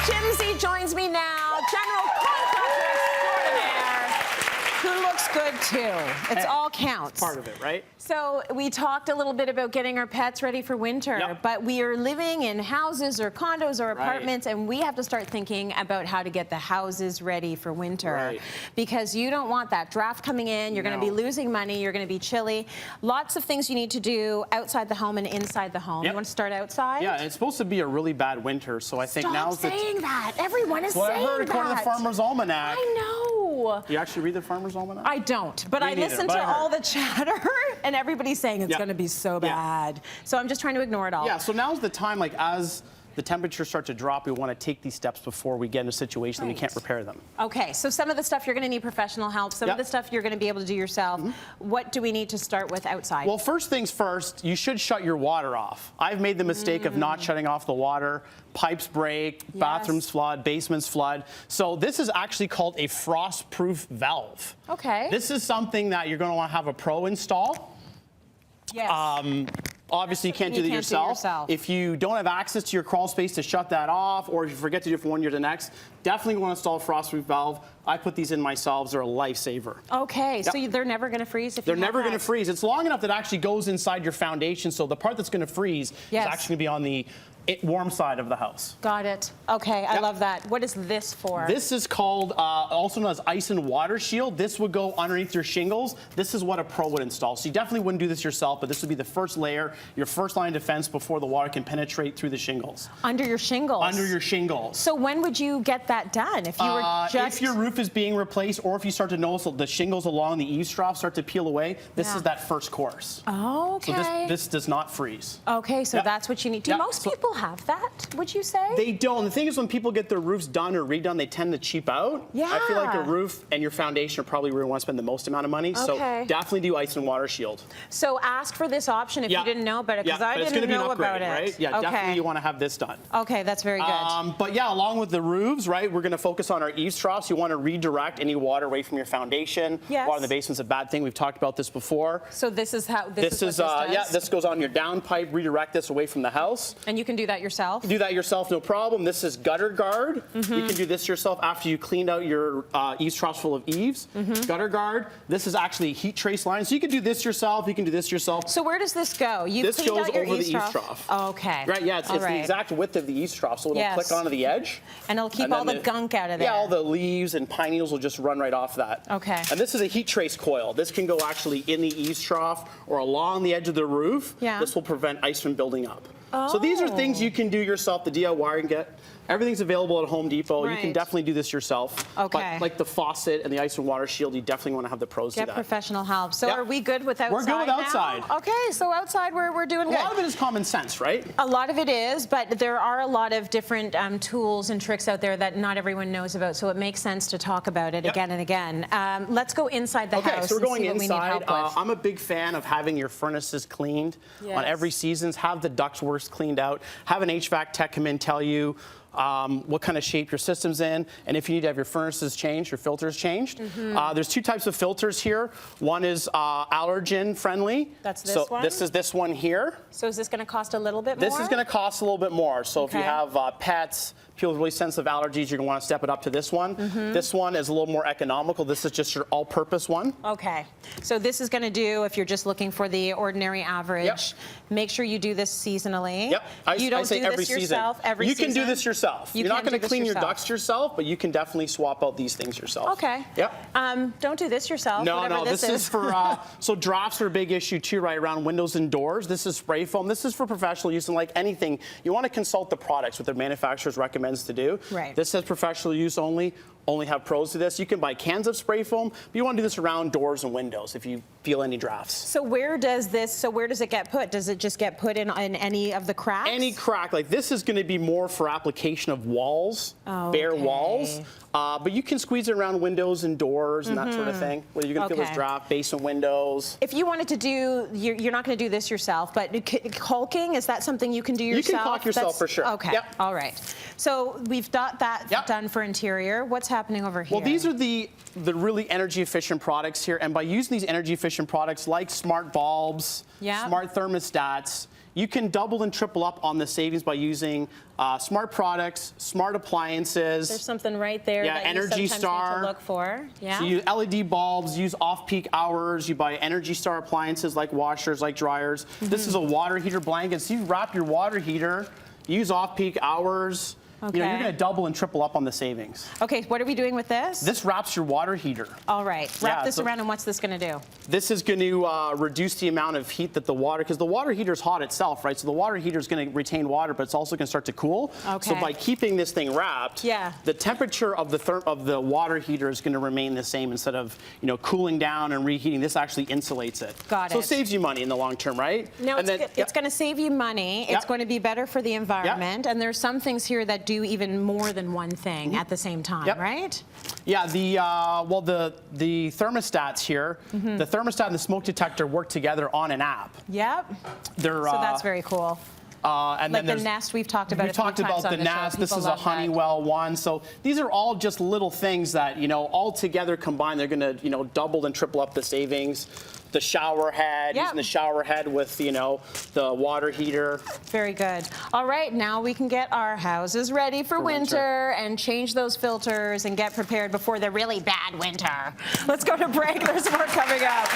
McGimsie joins me now, general contractor extraordinaire, who looks good too. It's all counts. Part of it, right? So we talked a little bit about getting our pets ready for winter, but we are living in houses or condos or apartments, and we have to start thinking about how to get the houses ready for winter. Because you don't want that draft coming in, you're going to be losing money, you're going to be chilly. Lots of things you need to do outside the home and inside the home. You want to start outside? Yeah, it's supposed to be a really bad winter, so I think now's the... Stop saying that. Everyone is saying that. Well, I heard according to the Farmer's Almanac. I know. Do you actually read the Farmer's Almanac? I don't, but I listen to all the chatter, and everybody's saying it's going to be so bad. So I'm just trying to ignore it all. Yeah, so now's the time, like, as the temperatures start to drop, we want to take these steps before we get in a situation that we can't repair them. Okay, so some of the stuff you're going to need professional help. Some of the stuff you're going to be able to do yourself. What do we need to start with outside? Well, first things first, you should shut your water off. I've made the mistake of not shutting off the water. Pipes break, bathrooms flood, basements flood. So this is actually called a frost-proof valve. Okay. This is something that you're going to want to have a pro install. Yes. Obviously, you can't do that yourself. If you don't have access to your crawl space to shut that off, or if you forget to do it from one year to the next, definitely want to install a frost-proof valve. I put these in myself. They're a lifesaver. Okay, so they're never going to freeze if they're never going to freeze. It's long enough that it actually goes inside your foundation, so the part that's going to freeze is actually going to be on the warm side of the house. Got it. Okay, I love that. What is this for? This is called, also known as ice and water shield. This would go underneath your shingles. This is what a pro would install. So you definitely wouldn't do this yourself, but this would be the first layer, your first line of defense before the water can penetrate through the shingles. Under your shingles? Under your shingles. So when would you get that done? If you were if your roof is being replaced, or if you start to notice the shingles along the eaves trough start to peel away, this is that first course. Okay. So this does not freeze. Okay, so that's what you need. Do most people have that, would you say? They don't. The thing is, when people get their roofs done or redone, they tend to cheap out. Yeah. I feel like a roof and your foundation are probably where you want to spend the most amount of money. So definitely do ice and water shield. So ask for this option if you didn't know about it, because I didn't know about it. Right? Yeah, definitely you want to have this done. Okay, that's very good. But yeah, along with the roofs, right, we're going to focus on our eaves troughs. You want to redirect any water away from your foundation. Yes. Water in the basement's a bad thing. We've talked about this before. So this is how this is what this does? This goes on your downpipe. Redirect this away from the house. And you can do that yourself? Do that yourself, no problem. This is gutter guard. You can do this yourself after you cleaned out your eaves troughs full of eaves. Gutter guard. This is actually heat trace line. So you can do this yourself. You can do this yourself. So where does this go? This goes over the eaves trough. Okay. Right, yeah, it's the exact width of the eaves trough. So it'll click onto the edge. And it'll keep all the gunk out of there. Yeah, all the leaves and pine needles will just run right off that. Okay. And this is a heat trace coil. This can go actually in the eaves trough or along the edge of the roof. Yeah. This will prevent ice from building up. So these are things you can do yourself, the DIY can get. Everything's available at Home Depot. You can definitely do this yourself. Okay. But like the faucet and the ice and water shield, you definitely want to have the pros do that. Get professional help. So are we good with outside? We're good with outside. Now? Okay, so outside we're doing good. A lot of it is common sense, right? A lot of it is, but there are a lot of different tools and tricks out there that not everyone knows about, so it makes sense to talk about it again and again. Let's go inside the house. Okay, so we're going and see what inside. we need help with. I'm a big fan of having your furnaces cleaned on every season. Have the ductwork cleaned out. Have an HVAC tech come in, tell you what kind of shape your system's in, and if you need to have your furnaces changed, your filters changed. There's two types of filters here. One is allergen friendly. That's this one? This is this one here. So is this going to cost a little bit more? This is going to cost a little bit more. So if you have pets, people with really sensitive allergies, you're going to want to step it up to this one. This one is a little more economical. This is just your all-purpose one. Okay. So this is going to do, if you're just looking for the ordinary average, make sure you do this seasonally. You don't do this yourself every season? You can do this yourself. You're not going to clean your ducts yourself, but you can definitely swap out these things yourself. Okay. Don't do this yourself. No, this is for, so drafts are a big issue too, right, around windows and doors. This is spray foam. This is for professional use, and like anything, you want to consult the products, what their manufacturers recommends to do. Right. This says professional use only. Only have pros to this. You can buy cans of spray foam, but you want to do this around doors and windows if you feel any drafts. So where does it get put? Does it just get put in any of the cracks? Any crack. Like this is going to be more for application of walls, bare walls. But you can squeeze it around windows and doors and that sort of thing. Where you're going to feel this draft, basement windows. If you wanted to do, you're not going to do this yourself, but caulking, is that something you can do yourself? You can caulk yourself for sure. Okay. All right. So we've got that done for interior. What's happening over here? Well, these are the really energy efficient products here, and by using these energy efficient products like smart bulbs, smart thermostats, you can double and triple up on the savings by using smart products, smart appliances. There's something right there that Energy you sometimes Star. need to look for. Yeah. So you use LED bulbs, use off-peak hours, you buy Energy Star appliances like washers, like dryers. This is a water heater blanket. So you wrap your water heater, use off-peak hours. Okay. You're going to double and triple up on the savings. Okay, what are we doing with this? This wraps your water heater. All right, wrap this around, and what's this going to do? This is going to reduce the amount of heat that the water, because the water heater is hot itself, right? So the water heater is going to retain water, but it's also going to start to cool. Okay. So by keeping this thing wrapped, the temperature of the water heater is going to remain the same instead of cooling down and reheating. This actually insulates it. Got it. So it saves you money in the long term, right? No, it's going to save you money. It's going to be better for the environment, and there's some things here that do even more than one thing at the same time, right? Yeah, the thermostats here, the thermostat and the smoke detector work together on an app. Yep. So that's very cool. And like then the Nest we've talked about. We talked about the Nest. This is a Honeywell one. So these are all just little things that all together combined, they're going to double and triple up the savings. The shower head, using the shower head with the water heater. Very good. All right, now we can get our houses ready for winter and change those filters and get prepared before the really bad winter. Let's go to break. There's more coming up.